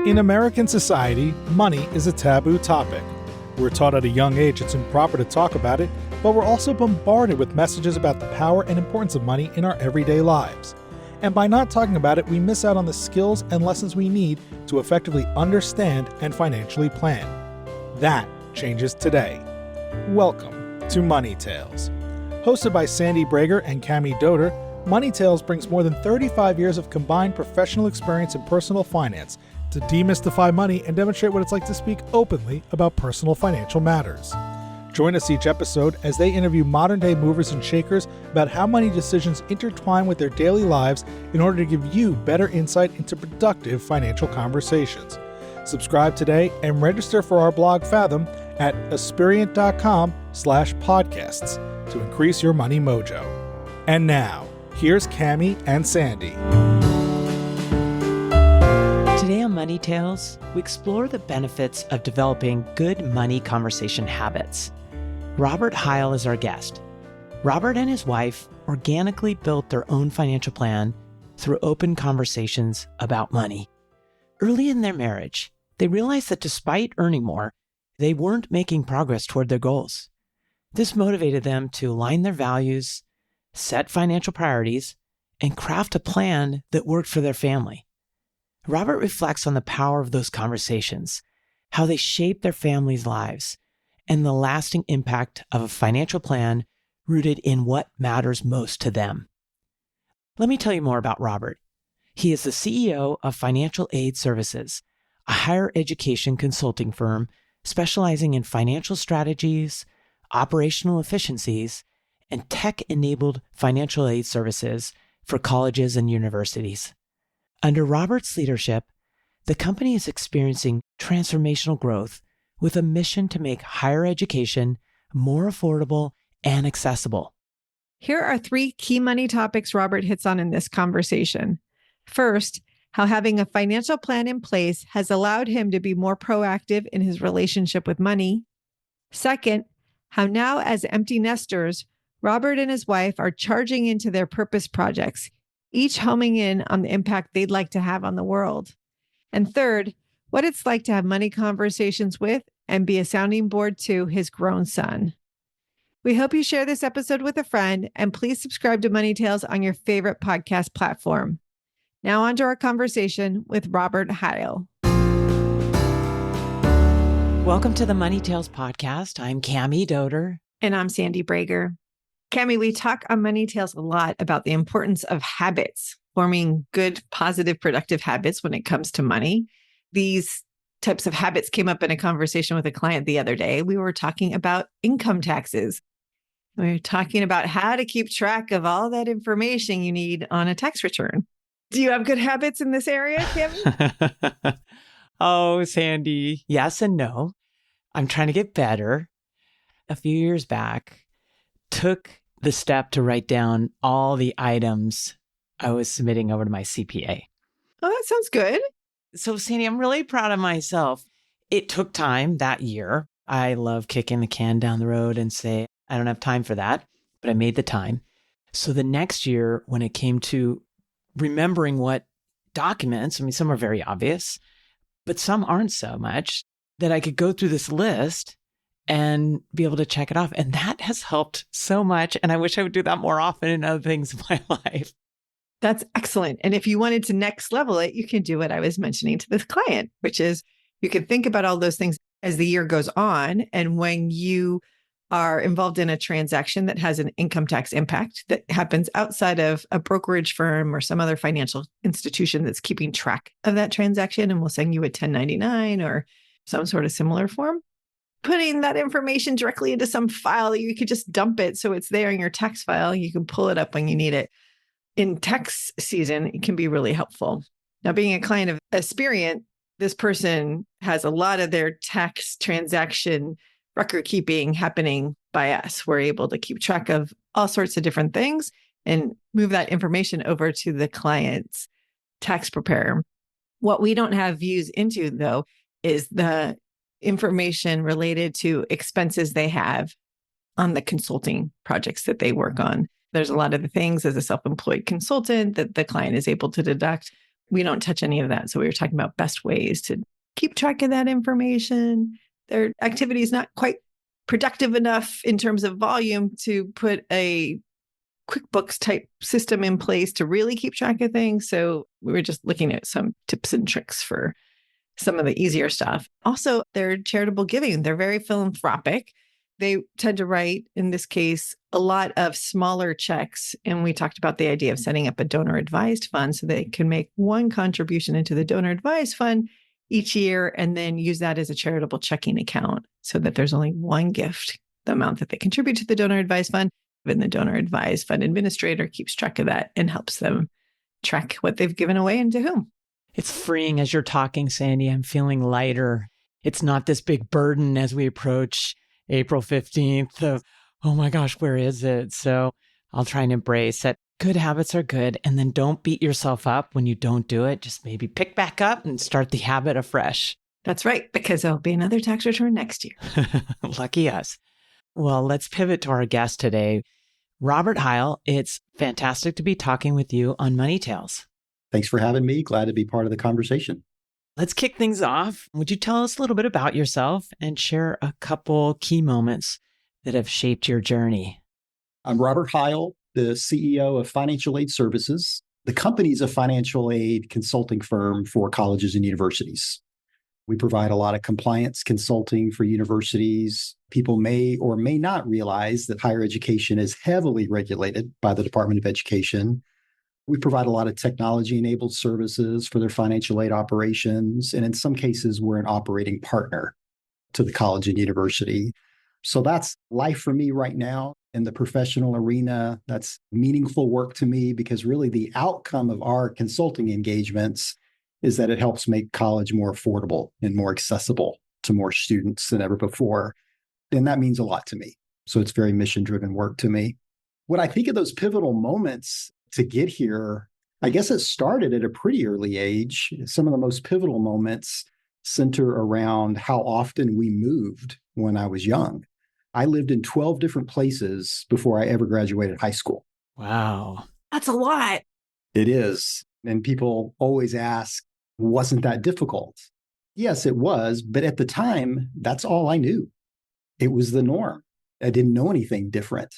In American society, money is a taboo topic. We're taught at a young age it's improper to talk about it, but we're also bombarded with messages about the power and importance of money in our everyday lives. And by not talking about it, we miss out on the skills and lessons we need to effectively understand and financially plan. That changes today. Welcome to Money Tales. Hosted by Sandy Brager and Cami Doder, Money Tales brings more than 35 years of combined professional experience in personal finance to demystify money and demonstrate what it's like to speak openly about personal financial matters. Join us each episode as they interview modern-day movers and shakers about how money decisions intertwine with their daily lives in order to give you better insight into productive financial conversations. Subscribe today and register for our blog Fathom at aspiriant.com/podcasts to increase your money mojo. And now, here's Cami and Sandy. Today on Money Tales, we explore the benefits of developing good money conversation habits. Robert Heil is our guest. Robert and his wife organically built their own financial plan through open conversations about money. Early in their marriage, they realized that despite earning more, they weren't making progress toward their goals. This motivated them to align their values, set financial priorities, and craft a plan that worked for their family. Robert reflects on the power of those conversations, how they shape their family's lives, and the lasting impact of a financial plan rooted in what matters most to them. Let me tell you more about Robert. He is the CEO of Financial Aid Services, a higher education consulting firm specializing in financial strategies, operational efficiencies, and tech-enabled financial aid services for colleges and universities. Under Robert's leadership, the company is experiencing transformational growth with a mission to make higher education more affordable and accessible. Here are 3 key money topics Robert hits on in this conversation. First, how having a financial plan in place has allowed him to be more proactive in his relationship with money. Second, how now as empty nesters, Robert and his wife are charging into their purpose projects, each homing in on the impact they'd like to have on the world. And third, what it's like to have money conversations with and be a sounding board to his grown son. We hope you share this episode with a friend, and please subscribe to Money Tales on your favorite podcast platform. Now on to our conversation with Robert Heil. Welcome to the Money Tales podcast. I'm Cami Doder. And I'm Sandy Brager. Cami, we talk on Money Tales a lot about the importance of habits, forming good, positive, productive habits when it comes to money. These types of habits came up in a conversation with a client the other day. We were talking about income taxes. We were talking about how to keep track of all that information you need on a tax return. Do you have good habits in this area, Cami? Oh, Sandy, yes and no. I'm trying to get better. A few years back, took the step to write down all the items I was submitting over to my CPA. Oh, that sounds good. So, Sandy, I'm really proud of myself. It took time that year. I love kicking the can down the road and say, I don't have time for that, but I made the time. So the next year, when it came to remembering what documents, I mean, some are very obvious, but some aren't so much, that I could go through this list and be able to check it off. And that has helped so much. And I wish I would do that more often in other things in my life. That's excellent. And if you wanted to next level it, you can do what I was mentioning to this client, which is you can think about all those things as the year goes on. And when you are involved in a transaction that has an income tax impact that happens outside of a brokerage firm or some other financial institution that's keeping track of that transaction and will send you a 1099 or some sort of similar form, putting that information directly into some file that you could just dump it so it's there in your tax file. You can pull it up when you need it. In tax season, it can be really helpful. Now, being a client of Aspiriant, this person has a lot of their tax transaction record keeping happening by us. We're able to keep track of all sorts of different things and move that information over to the client's tax preparer. What we don't have views into, though, is the information related to expenses they have on the consulting projects that they work on. There's a lot of the things as a self-employed consultant that the client is able to deduct. we don't touch any of that. So we were talking about best ways to keep track of that information. Their activity is not quite productive enough in terms of volume to put a QuickBooks type system in place to really keep track of things. So we were just looking at some tips and tricks for some of the easier stuff. Also, they're charitable giving. They're very philanthropic. They tend to write, in this case, a lot of smaller checks. And we talked about the idea of setting up a donor advised fund so they can make one contribution into the donor advised fund each year and then use that as a charitable checking account so that there's only one gift, the amount that they contribute to the donor advised fund. And the donor advised fund administrator keeps track of that and helps them track what they've given away and to whom. It's freeing as you're talking, Sandy. I'm feeling lighter. It's not this big burden as we approach April 15th of, oh my gosh, where is it? So I'll try and embrace that good habits are good. And then don't beat yourself up when you don't do it. Just maybe pick back up and start the habit afresh. That's right, because there'll be another tax return next year. Lucky us. Well, let's pivot to our guest today. Robert Heil, it's fantastic to be talking with you on Money Tales. Thanks for having me. Glad to be part of the conversation. Let's kick things off. Would you tell us a little bit about yourself and share a couple key moments that have shaped your journey? I'm Robert Heil, the CEO of Financial Aid Services. The company's a financial aid consulting firm for colleges and universities. We provide a lot of compliance consulting for universities. People may or may not realize that higher education is heavily regulated by the Department of Education. We provide a lot of technology-enabled services for their financial aid operations. And in some cases, we're an operating partner to the college and university. So that's life for me right now in the professional arena. That's meaningful work to me because really the outcome of our consulting engagements is that it helps make college more affordable and more accessible to more students than ever before. And that means a lot to me. So it's very mission-driven work to me. When I think of those pivotal moments to get here, I guess it started at a pretty early age. Some of the most pivotal moments center around how often we moved when I was young. I lived in 12 different places before I ever graduated high school. Wow. That's a lot. It is. And people always ask, wasn't that difficult? Yes, it was. But at the time, that's all I knew. It was the norm. I didn't know anything different.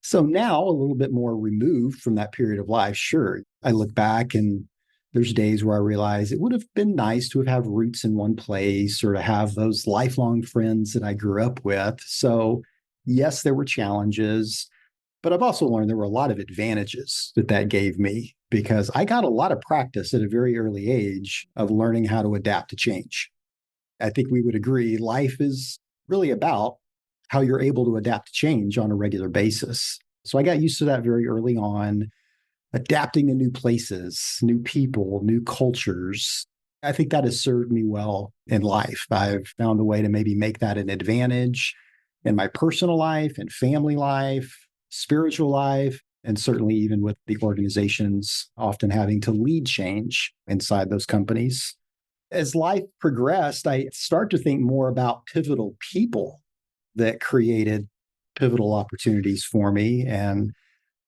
So now, a little bit more removed from that period of life, sure, I look back and there's days where I realize it would have been nice to have roots in one place or to have those lifelong friends that I grew up with. So yes, there were challenges, but I've also learned there were a lot of advantages that gave me because I got a lot of practice at a very early age of learning how to adapt to change. I think we would agree life is really about how you're able to adapt to change on a regular basis. So I got used to that very early on, adapting to new places, new people, new cultures. I think that has served me well in life. I've found a way to maybe make that an advantage in my personal life and family life, spiritual life, and certainly even with the organizations often having to lead change inside those companies. As life progressed, I start to think more about pivotal people that created pivotal opportunities for me. And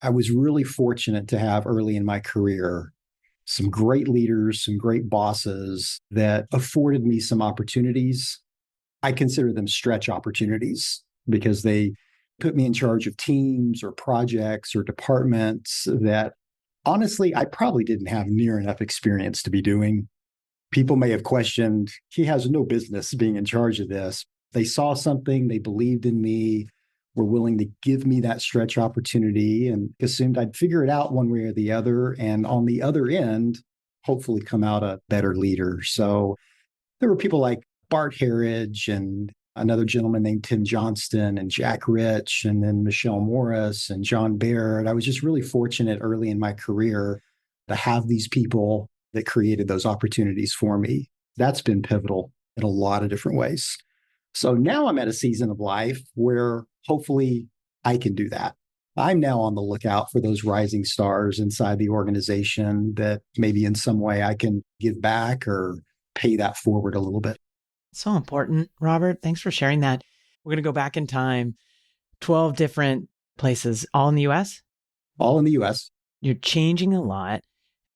I was really fortunate to have early in my career some great leaders, some great bosses that afforded me some opportunities. I consider them stretch opportunities because they put me in charge of teams or projects or departments that honestly, I probably didn't have near enough experience to be doing. People may have questioned, he has no business being in charge of this. They saw something, they believed in me, were willing to give me that stretch opportunity and assumed I'd figure it out one way or the other. And on the other end, hopefully come out a better leader. So there were people like Bart Harridge and another gentleman named Tim Johnston and Jack Rich, and then Michelle Morris and John Baird. I was just really fortunate early in my career to have these people that created those opportunities for me. That's been pivotal in a lot of different ways. So now I'm at a season of life where hopefully I can do that. I'm now on the lookout for those rising stars inside the organization that maybe in some way I can give back or pay that forward a little bit. So important, Robert. Thanks for sharing that. We're going to go back in time. 12 different places, all in the U.S.? All in the U.S. You're changing a lot.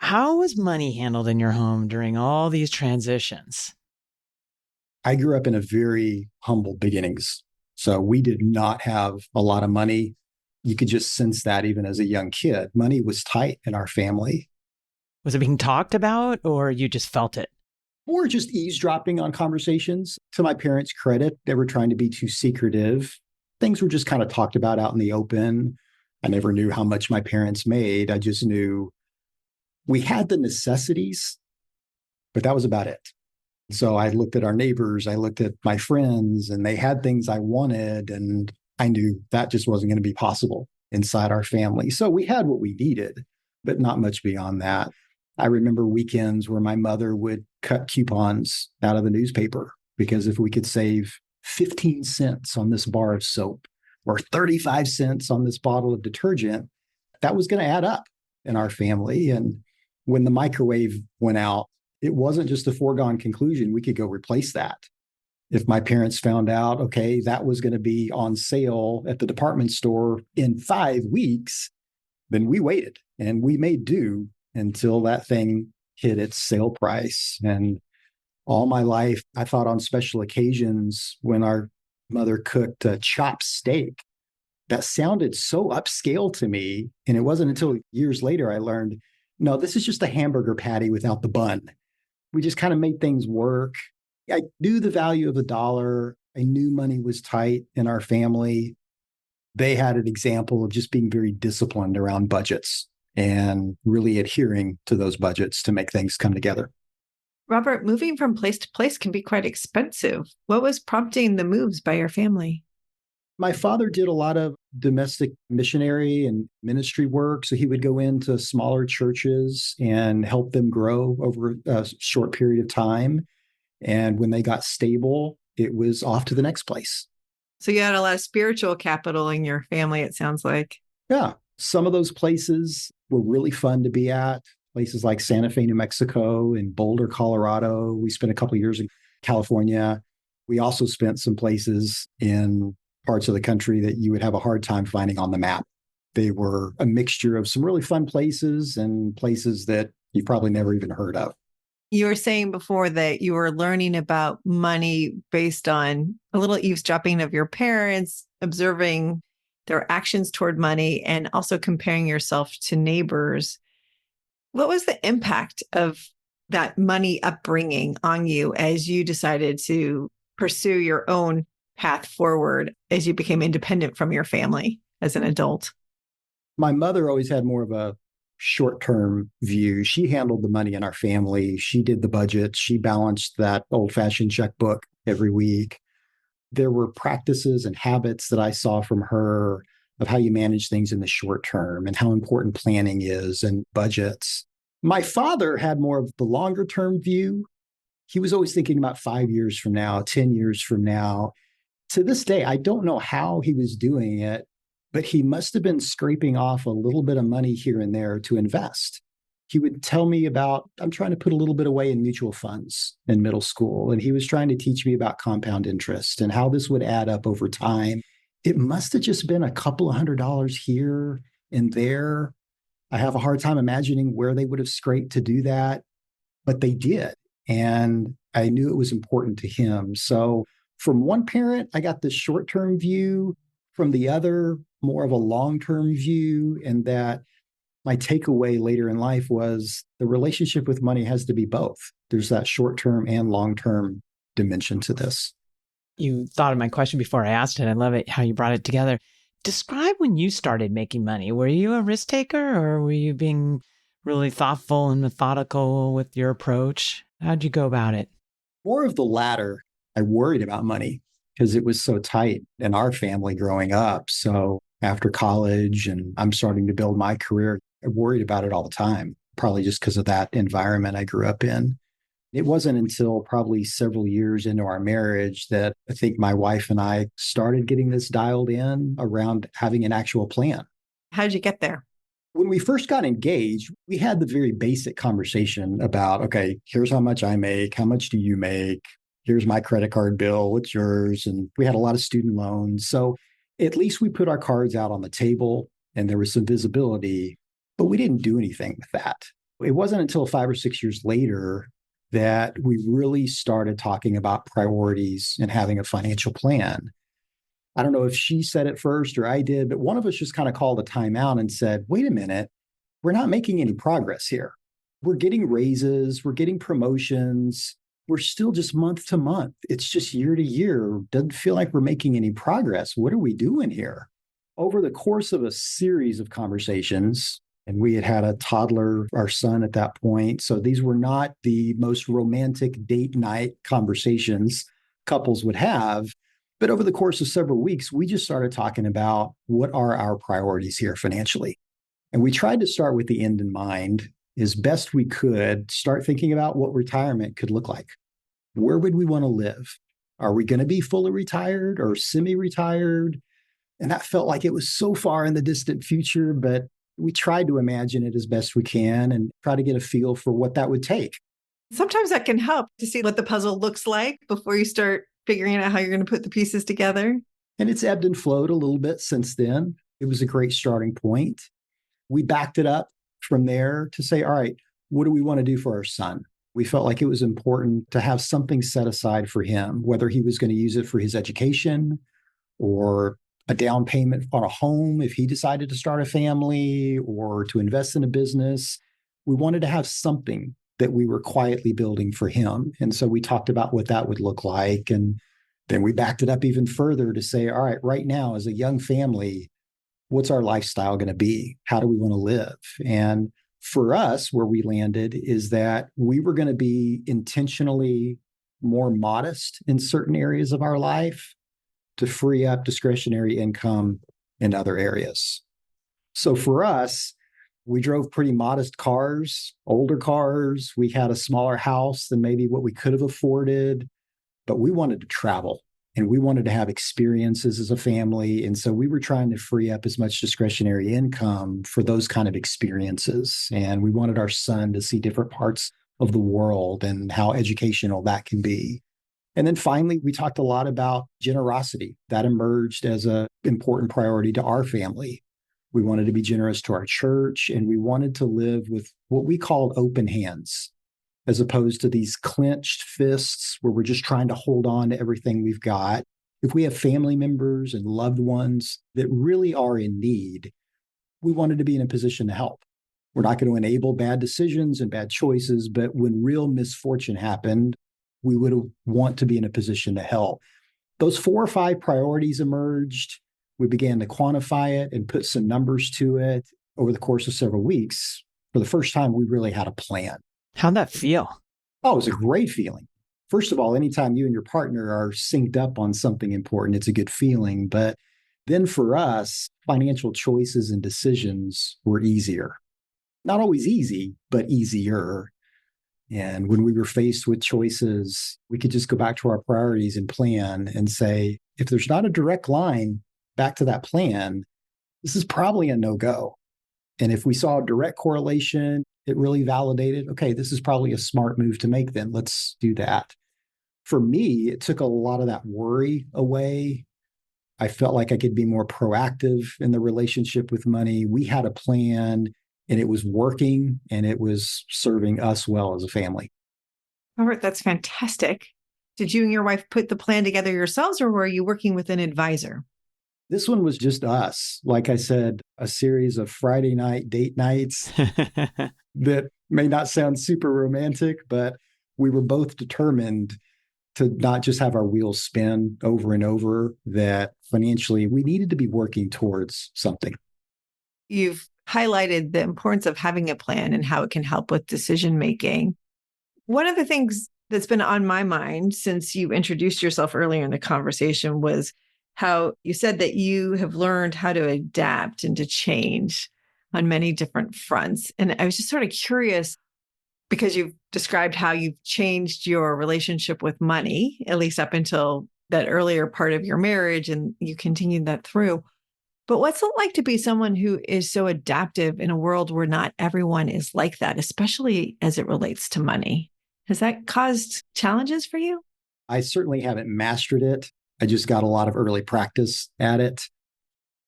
How was money handled in your home during all these transitions? I grew up in a very humble beginnings. So we did not have a lot of money. You could just sense that even as a young kid. Money was tight in our family. Was it being talked about or you just felt it? Or just eavesdropping on conversations. To my parents' credit, they were trying to be too secretive. Things were just kind of talked about out in the open. I never knew how much my parents made. I just knew we had the necessities, but that was about it. So I looked at our neighbors, I looked at my friends, and they had things I wanted. And I knew that just wasn't going to be possible inside our family. So we had what we needed, but not much beyond that. I remember weekends where my mother would cut coupons out of the newspaper because if we could save 15 cents on this bar of soap or 35 cents on this bottle of detergent, that was going to add up in our family. And when the microwave went out, it wasn't just a foregone conclusion. We could go replace that. If my parents found out, okay, that was going to be on sale at the department store in 5 weeks, then we waited and we made do until that thing hit its sale price. And all my life, I thought on special occasions when our mother cooked a chopped steak, that sounded so upscale to me. And it wasn't until years later I learned, no, this is just a hamburger patty without the bun. We just kind of made things work. I knew the value of the dollar. I knew money was tight in our family. They had an example of just being very disciplined around budgets and really adhering to those budgets to make things come together. Robert, moving from place to place can be quite expensive. What was prompting the moves by your family? My father did a lot of domestic missionary and ministry work. So he would go into smaller churches and help them grow over a short period of time. And when they got stable, it was off to the next place. So you had a lot of spiritual capital in your family, it sounds like. Yeah. Some of those places were really fun to be at. Places like Santa Fe, New Mexico, and Boulder, Colorado. We spent a couple of years in California. We also spent some places in parts of the country that you would have a hard time finding on the map. They were a mixture of some really fun places and places that you've probably never even heard of. You were saying before that you were learning about money based on a little eavesdropping of your parents, observing their actions toward money, and also comparing yourself to neighbors. What was the impact of that money upbringing on you as you decided to pursue your own path forward as you became independent from your family as an adult? My mother always had more of a short-term view. She handled the money in our family. She did the budget. She balanced that old-fashioned checkbook every week. There were practices and habits that I saw from her of how you manage things in the short term and how important planning is and budgets. My father had more of the longer term view. He was always thinking about 5 years from now, 10 years from now. To this day, I don't know how he was doing it, but he must have been scraping off a little bit of money here and there to invest. He would tell me about, I'm trying to put a little bit away in mutual funds in middle school. And he was trying to teach me about compound interest and how this would add up over time. It must have just been a couple of $100 here and there. I have a hard time imagining where they would have scraped to do that, but they did. And I knew it was important to him. So from one parent, I got this short-term view. From the other, more of a long-term view. And that my takeaway later in life was the relationship with money has to be both. There's that short-term and long-term dimension to this. You thought of my question before I asked it. I love it how you brought it together. Describe when you started making money. Were you a risk taker or were you being really thoughtful and methodical with your approach? How'd you go about it? More of the latter. I worried about money because it was so tight in our family growing up. So after college and I'm starting to build my career, I worried about it all the time, probably just because of that environment I grew up in. It wasn't until probably several years into our marriage that I think my wife and I started getting this dialed in around having an actual plan. How did you get there? When we first got engaged, we had the very basic conversation about, okay, here's how much I make. How much do you make? Here's my credit card bill. What's yours? And we had a lot of student loans. So at least we put our cards out on the table and there was some visibility, but we didn't do anything with that. It wasn't until 5 or 6 years later that we really started talking about priorities and having a financial plan. I don't know if she said it first or I did, but one of us just kind of called a timeout and said, wait a minute, we're not making any progress here. We're getting raises, we're getting promotions. We're still just month to month. It's just year to year. Doesn't feel like we're making any progress. What are we doing here? Over the course of a series of conversations, and we had had a toddler, our son at that point. So these were not the most romantic date night conversations couples would have. But over the course of several weeks, we just started talking about what are our priorities here financially. And we tried to start with the end in mind as best we could, start thinking about what retirement could look like. Where would we want to live? Are we going to be fully retired or semi-retired? And that felt like it was so far in the distant future, but we tried to imagine it as best we can and try to get a feel for what that would take. Sometimes that can help to see what the puzzle looks like before you start figuring out how you're going to put the pieces together. And it's ebbed and flowed a little bit since then. It was a great starting point. We backed it up from there to say, all right, what do we want to do for our son? We felt like it was important to have something set aside for him, whether he was going to use it for his education or a down payment on a home if he decided to start a family or to invest in a business. We wanted to have something that we were quietly building for him. And so we talked about what that would look like. And then we backed it up even further to say, all right, right now, as a young family, what's our lifestyle going to be? How do we want to live? And for us, where we landed is that we were going to be intentionally more modest in certain areas of our life to free up discretionary income in other areas. So for us, we drove pretty modest cars, older cars. We had a smaller house than maybe what we could have afforded, but we wanted to travel and we wanted to have experiences as a family. And so we were trying to free up as much discretionary income for those kind of experiences. And we wanted our son to see different parts of the world and how educational that can be. And then finally, we talked a lot about generosity. That emerged as an important priority to our family. We wanted to be generous to our church, and we wanted to live with what we called open hands, as opposed to these clenched fists where we're just trying to hold on to everything we've got. If we have family members and loved ones that really are in need, we wanted to be in a position to help. We're not going to enable bad decisions and bad choices, but when real misfortune happened, we would want to be in a position to help. Those 4 or 5 priorities emerged. We began to quantify it and put some numbers to it over the course of several weeks. For the first time, we really had a plan. How'd that feel? Oh, it was a great feeling. First of all, anytime you and your partner are synced up on something important, it's a good feeling. But then for us, financial choices and decisions were easier. Not always easy, but easier. And when we were faced with choices, we could just go back to our priorities and plan and say, if there's not a direct line back to that plan, this is probably a no-go. And if we saw a direct correlation, it really validated, okay, this is probably a smart move to make then. Let's do that. For me, it took a lot of that worry away. I felt like I could be more proactive in the relationship with money. We had a plan and it was working and it was serving us well as a family. Robert, that's fantastic. Did you and your wife put the plan together yourselves, or were you working with an advisor? This one was just us. Like I said, a series of Friday night date nights that may not sound super romantic, but we were both determined to not just have our wheels spin over and over, that financially we needed to be working towards something. You've highlighted the importance of having a plan and how it can help with decision making. One of the things that's been on my mind since you introduced yourself earlier in the conversation was how you said that you have learned how to adapt and to change on many different fronts. And I was just sort of curious, because you've described how you've changed your relationship with money, at least up until that earlier part of your marriage, and you continued that through. But what's it like to be someone who is so adaptive in a world where not everyone is like that, especially as it relates to money? Has that caused challenges for you? I certainly haven't mastered it. I just got a lot of early practice at it.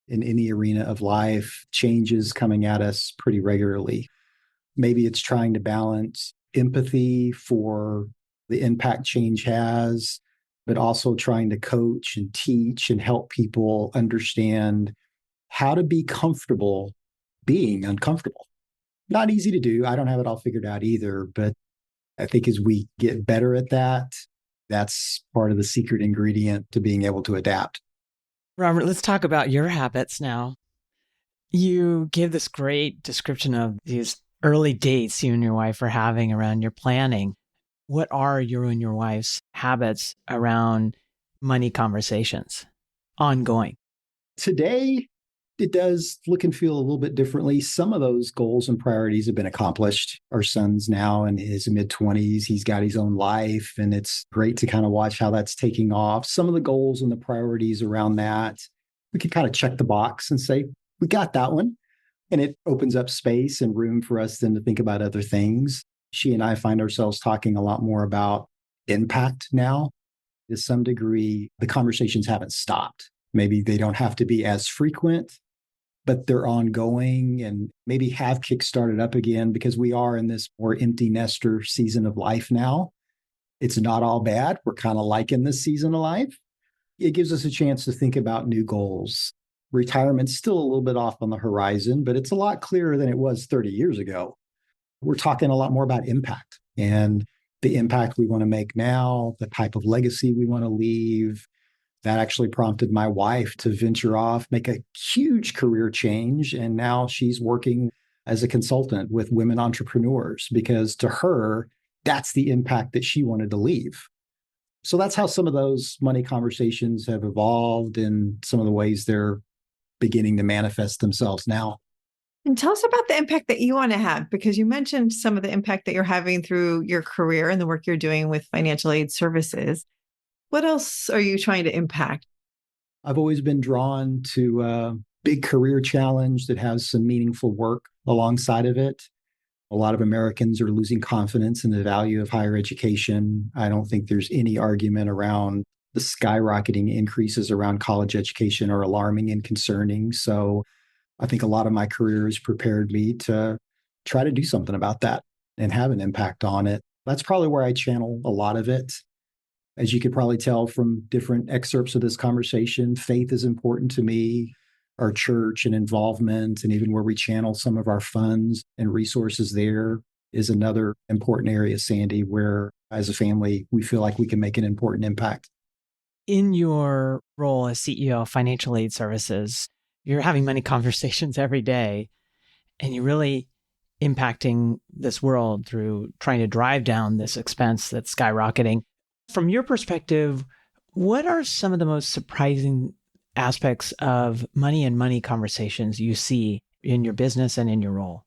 In any arena of life, changes coming at us pretty regularly. Maybe it's trying to balance empathy for the impact change has, but also trying to coach and teach and help people understand how to be comfortable being uncomfortable. Not easy to do. I don't have it all figured out either, but I think as we get better at that, that's part of the secret ingredient to being able to adapt. Robert, let's talk about your habits now. You gave this great description of these early dates you and your wife are having around your planning. What are you and your wife's habits around money conversations ongoing? Today, it does look and feel a little bit differently. Some of those goals and priorities have been accomplished. Our son's now in his mid 20s. He's got his own life, and it's great to kind of watch how that's taking off. Some of the goals and the priorities around that, we can kind of check the box and say, we got that one. And it opens up space and room for us then to think about other things. She and I find ourselves talking a lot more about impact now. To some degree, the conversations haven't stopped. Maybe they don't have to be as frequent, but they're ongoing and maybe have kickstarted up again because we are in this more empty nester season of life now. It's not all bad. We're kind of liking this season of life. It gives us a chance to think about new goals. Retirement's still a little bit off on the horizon, but it's a lot clearer than it was 30 years ago. We're talking a lot more about impact and the impact we want to make now, the type of legacy we want to leave. That actually prompted my wife to venture off, make a huge career change. And now she's working as a consultant with women entrepreneurs because to her, that's the impact that she wanted to leave. So that's how some of those money conversations have evolved and some of the ways they're beginning to manifest themselves now. And tell us about the impact that you want to have, because you mentioned some of the impact that you're having through your career and the work you're doing with financial aid services. What else are you trying to impact? I've always been drawn to a big career challenge that has some meaningful work alongside of it. A lot of Americans are losing confidence in the value of higher education. I don't think there's any argument around the skyrocketing increases around college education are alarming and concerning. So I think a lot of my career has prepared me to try to do something about that and have an impact on it. That's probably where I channel a lot of it. As you could probably tell from different excerpts of this conversation, faith is important to me, our church and involvement, and even where we channel some of our funds and resources there is another important area, Sandy, where as a family, we feel like we can make an important impact. In your role as CEO of Financial Aid Services, you're having money conversations every day, and you're really impacting this world through trying to drive down this expense that's skyrocketing. From your perspective, what are some of the most surprising aspects of money and money conversations you see in your business and in your role?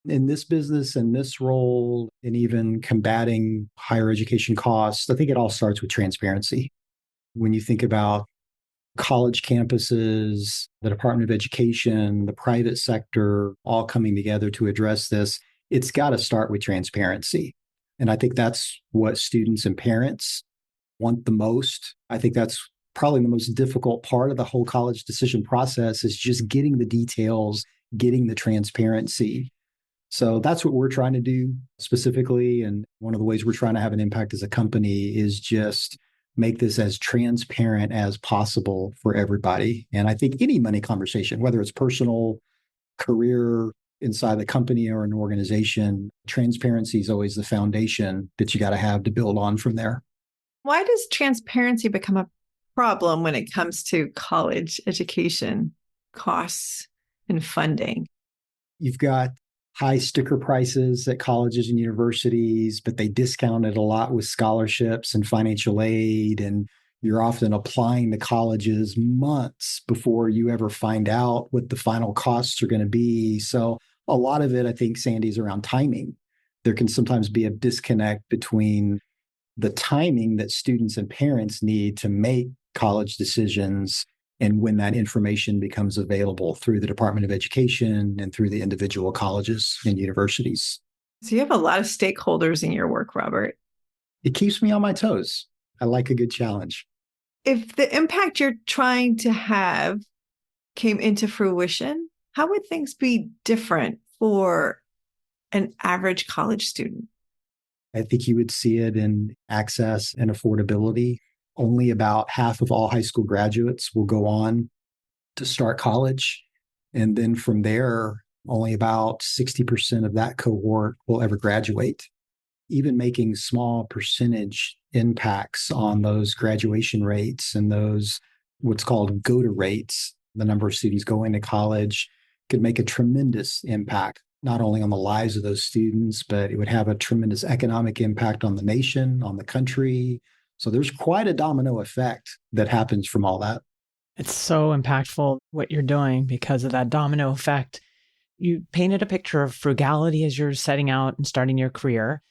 In this business and this role, and even combating higher education costs, I think it all starts with transparency. When you think about college campuses, the Department of Education, the private sector, all coming together to address this, it's got to start with transparency. And I think that's what students and parents want the most. I think that's probably the most difficult part of the whole college decision process is just getting the details, getting the transparency. So that's what we're trying to do specifically. And one of the ways we're trying to have an impact as a company is just make this as transparent as possible for everybody. And I think any money conversation, whether it's personal, career, inside the company or an organization, transparency is always the foundation that you got to have to build on from there. Why does transparency become a problem when it comes to college education costs and funding? You've got high sticker prices at colleges and universities, but they discount it a lot with scholarships and financial aid. And you're often applying to colleges months before you ever find out what the final costs are going to be. So a lot of it, I think, Sandy, is around timing. There can sometimes be a disconnect between the timing that students and parents need to make college decisions and when that information becomes available through the Department of Education and through the individual colleges and universities. So you have a lot of stakeholders in your work, Robert. It keeps me on my toes. I like a good challenge. If the impact you're trying to have came into fruition, how would things be different for an average college student? I think you would see it in access and affordability. Only about half of all high school graduates will go on to start college. And then from there, only about 60% of that cohort will ever graduate. Even making small percentage impacts on those graduation rates and those what's called go-to rates, the number of students going to college, could make a tremendous impact, not only on the lives of those students, but it would have a tremendous economic impact on the nation, on the country. So there's quite a domino effect that happens from all that. It's so impactful what you're doing because of that domino effect. You painted a picture of frugality as you're setting out and starting your career.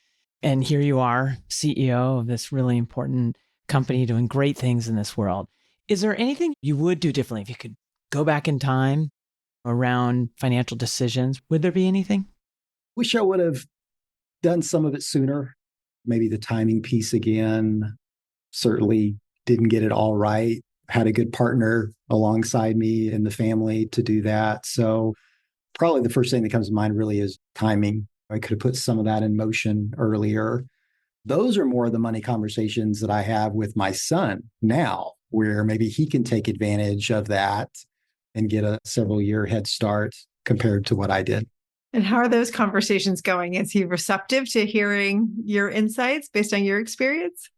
And here you are, CEO of this really important company doing great things in this world. Is there anything you would do differently if you could go back in time around financial decisions? Would there be anything? Wish I would have done some of it sooner. Maybe the timing piece again. Certainly didn't get it all right. Had a good partner alongside me in the family to do that. So probably the first thing that comes to mind really is timing. I could have put some of that in motion earlier. Those are more of the money conversations that I have with my son now, where maybe he can take advantage of that and get a several year head start compared to what I did. And how are those conversations going? Is he receptive to hearing your insights based on your experience?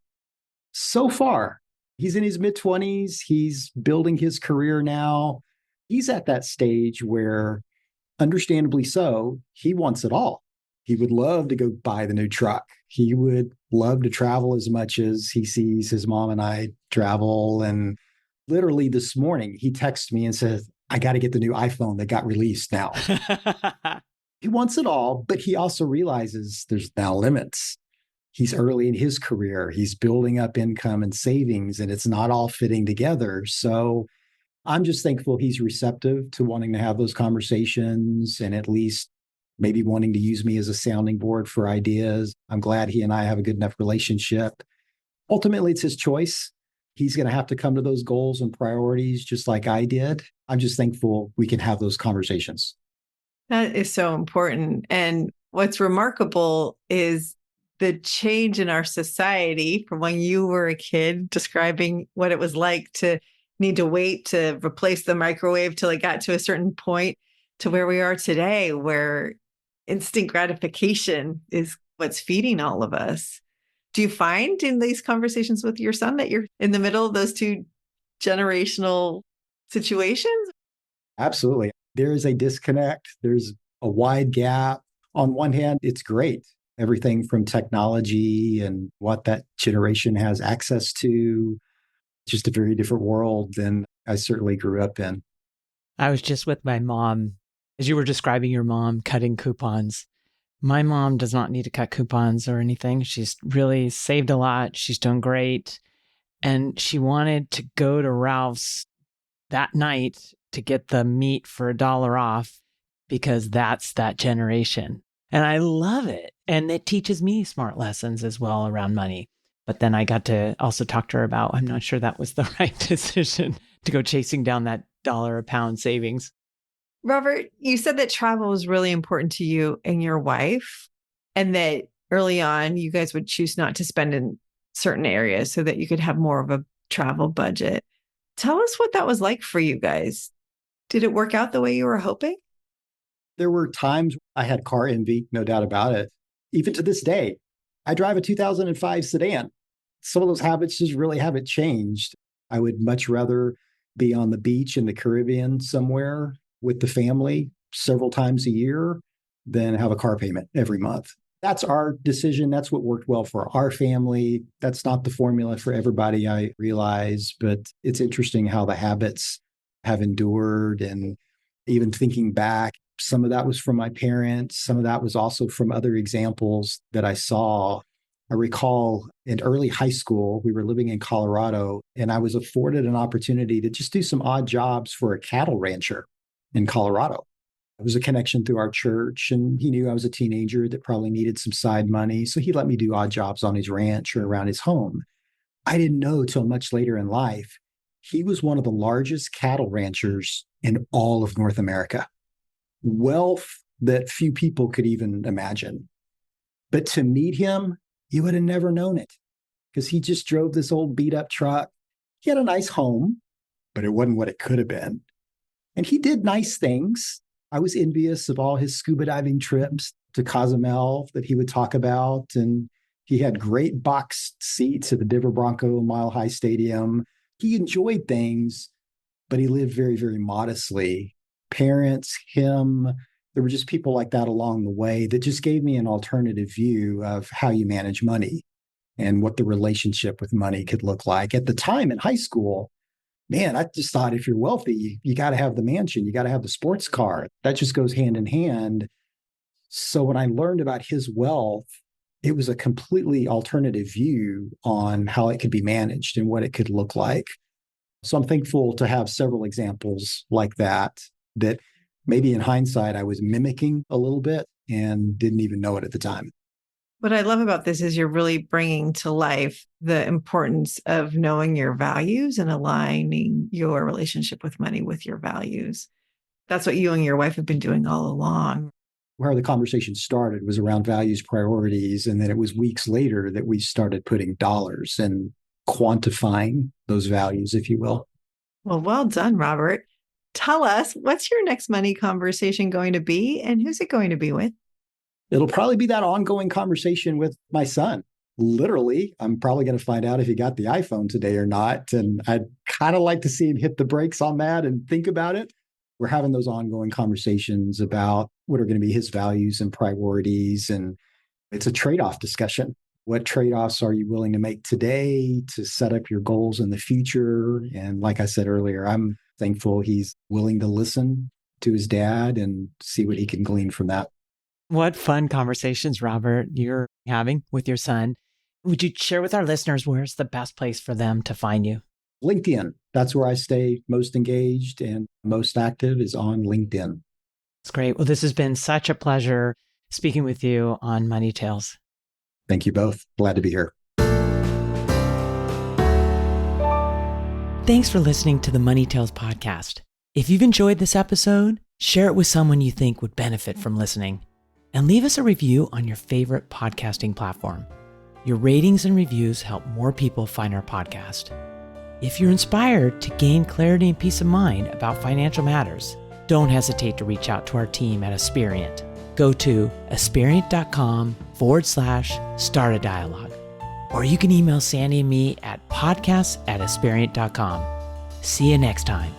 So far, he's in his mid-20s. He's building his career now. He's at that stage where, understandably so, he wants it all. He would love to go buy the new truck. He would love to travel as much as he sees his mom and I travel. And literally this morning, he texted me and said, I got to get the new iPhone that got released now. He wants it all, but he also realizes there's now limits. He's early in his career. He's building up income and savings, and it's not all fitting together. So I'm just thankful he's receptive to wanting to have those conversations and at least maybe wanting to use me as a sounding board for ideas. I'm glad he and I have a good enough relationship. Ultimately, it's his choice. He's going to have to come to those goals and priorities just like I did. I'm just thankful we can have those conversations. That is so important. And what's remarkable is the change in our society from when you were a kid, describing what it was like to need to wait to replace the microwave till it got to a certain point, to where we are today, where instant gratification is what's feeding all of us. Do you find in these conversations with your son that you're in the middle of those two generational situations? Absolutely. There is a disconnect. There's a wide gap. On one hand, it's great. Everything from technology and what that generation has access to, just a very different world than I certainly grew up in. I was just with my mom, as you were describing your mom cutting coupons. My mom does not need to cut coupons or anything. She's really saved a lot. She's doing great. And she wanted to go to Ralph's that night to get the meat for $1 off because that's that generation. And I love it. And it teaches me smart lessons as well around money. But then I got to also talk to her about, I'm not sure that was the right decision to go chasing down that $1 a pound savings. Robert, you said that travel was really important to you and your wife, and that early on you guys would choose not to spend in certain areas so that you could have more of a travel budget. Tell us what that was like for you guys. Did it work out the way you were hoping? There were times I had car envy, no doubt about it. Even to this day, I drive a 2005 sedan. Some of those habits just really haven't changed. I would much rather be on the beach in the Caribbean somewhere with the family several times a year than have a car payment every month. That's our decision. That's what worked well for our family. That's not the formula for everybody, I realize, but it's interesting how the habits have endured. And even thinking back, some of that was from my parents. Some of that was also from other examples that I saw. I recall in early high school, we were living in Colorado, and I was afforded an opportunity to just do some odd jobs for a cattle rancher in Colorado. It was a connection through our church, and he knew I was a teenager that probably needed some side money. So he let me do odd jobs on his ranch or around his home. I didn't know till much later in life, he was one of the largest cattle ranchers in all of North America. Wealth that few people could even imagine. But to meet him, you would have never known it because he just drove this old beat up truck. He had a nice home, but it wasn't what it could have been. And he did nice things. I was envious of all his scuba diving trips to Cozumel that he would talk about. And he had great box seats at the Denver Bronco Mile High Stadium. He enjoyed things, but he lived very, very modestly. Parents, him, there were just people like that along the way that just gave me an alternative view of how you manage money and what the relationship with money could look like. At the time in high school, man, I just thought if you're wealthy, you got to have the mansion, you got to have the sports car. That just goes hand in hand. So when I learned about his wealth, it was a completely alternative view on how it could be managed and what it could look like. So I'm thankful to have several examples like that maybe in hindsight, I was mimicking a little bit and didn't even know it at the time. What I love about this is you're really bringing to life the importance of knowing your values and aligning your relationship with money with your values. That's what you and your wife have been doing all along. Where the conversation started was around values, priorities, and then it was weeks later that we started putting dollars and quantifying those values, if you will. Well done, Robert. Tell us, what's your next money conversation going to be and who's it going to be with? It'll probably be that ongoing conversation with my son. Literally, I'm probably going to find out if he got the iPhone today or not. And I'd kind of like to see him hit the brakes on that and think about it. We're having those ongoing conversations about what are going to be his values and priorities. And it's a trade-off discussion. What trade-offs are you willing to make today to set up your goals in the future? And like I said earlier, I'm thankful he's willing to listen to his dad and see what he can glean from that. What fun conversations, Robert, you're having with your son. Would you share with our listeners where's the best place for them to find you? LinkedIn. That's where I stay most engaged and most active is on LinkedIn. That's great. Well, this has been such a pleasure speaking with you on Money Tales. Thank you both. Glad to be here. Thanks for listening to the Money Tales podcast. If you've enjoyed this episode, share it with someone you think would benefit from listening. And leave us a review on your favorite podcasting platform. Your ratings and reviews help more people find our podcast. If you're inspired to gain clarity and peace of mind about financial matters, don't hesitate to reach out to our team at Aspiriant. Go to aspiriant.com/start a dialogue. Or you can email Sandy and me at podcasts@aspiriant.com. See you next time.